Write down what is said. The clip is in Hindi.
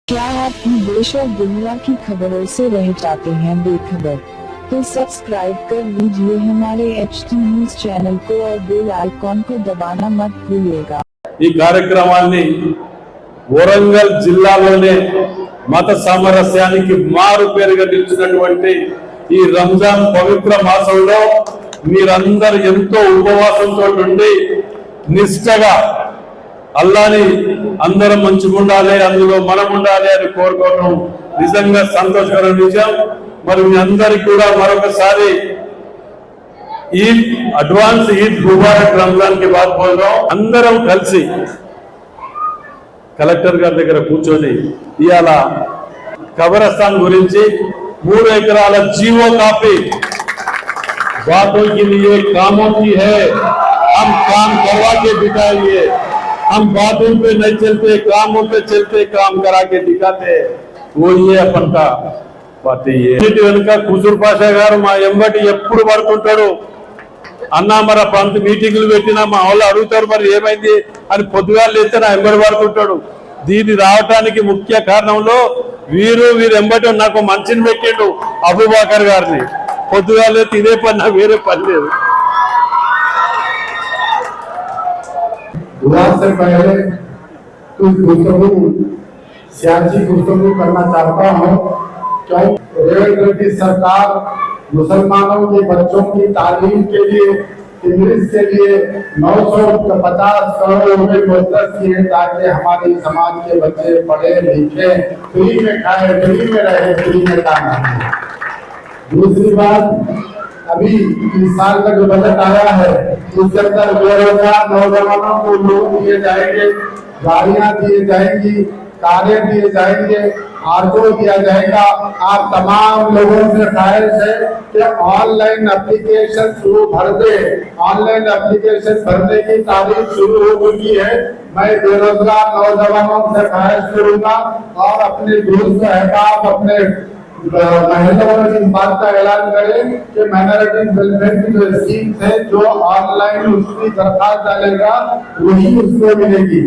क्या आप भी देश और दुनिया की खबरों से रह जाते हैं बेखबर? तो सब्सक्राइब कर लीजिए हमारे HT न्यूज चैनल को और बेल आइकॉन को दबाना मत भूलिएगा। ఈ కార్యక్రమాన్ని వరంగల్ జిల్లాలోనే మత సామరస్యానికి మారు పేరుగా నిలిచినటువంటి ఈ రంజాన్ పవిత్ర మాసంలో మీరందరూ ఎంతో ఉపవాసంతో ఉండి నిష్ఠగా అల్లాని అందరం మంచిగా ఉండాలి, అందులో మనం ఉండాలి అని కోరుకోవడం నిజంగా సంతోషకరమైన విషయం। మరి మీ అందరికీ కూడా మరొకసారి ఈద్ అడ్వాన్స్ ఈద్ ముబారక్ రంజాన్ కి బాత్ బోల్ రहा हूं। అందరం కలిసి కలెక్టర్ గారి దగ్గర కూర్చొని ఇయాల కబరస్థాన్ గురించి 3 ఎకరాల జీవో కాపీ बातों के लिए कामों की है, हम काम करवा के दिखाएंगे। हम बातों पे नहीं चलते, कामों पे चलते, काम करा के दिखाते। वो ये अपन का पार्टी వెనుక కుజూర్ పాషా గారు మా ఎంబటి ఎప్పుడు పడుతుంటాడు అన్న, మరి పంత మీటింగ్లు పెట్టినా మా వాళ్ళు అడుగుతారు మరి ఏమైంది అని పొద్దుగా లేస్తే నా ఎంబడి పడుతుంటాడు। దీన్ని రావటానికి ముఖ్య కారణంలో వీరు ఎంబటి నాకు మంచిని పెట్టిండు అబూబకర్ గారిని। పొద్దుగా లేస్తే ఇదే పని, నాకు వేరే పని లేదు। से पहले कुछ गुफ्तगू सियासी गुफ्तगू करना चाहता हूँ, क्योंकि रेवंत रेड्डी सरकार मुसलमानों के बच्चों की तालीम के लिए इंग्लिश के लिए 950 करोड़ रुपए मुहैया किए हैं ताकि हमारे समाज के बच्चे पढ़े लिखे, फ्री में खाए, फ्री में रहे, फ्री में काम करें। दूसरी बात, अभी इस साल का जो बजट आया है उसके अंदर बेरोजगार नौजवानों को लोन दिए जाएंगे, गाड़ियां दिए जाएंगी, कारें दिए जाएंगे, ऑटो दिया जाएगा। आप तमाम लोगों से ख्वाहिश है कि ऑनलाइन एप्लीकेशन शुरू भर दे। ऑनलाइन एप्लीकेशन भरने की तारीख शुरू हो चुकी है। मैं बेरोजगार नौजवानों से ख्वाहिश करूंगा और अपने दोस्त अहबाब, अपने महिलाओं में इस बात का ऐलान करें कि माइनॉरिटी वेलफेयर की जो स्कीम है, जो ऑनलाइन उसकी दरखास्त डालेगा वही उसको मिलेगी।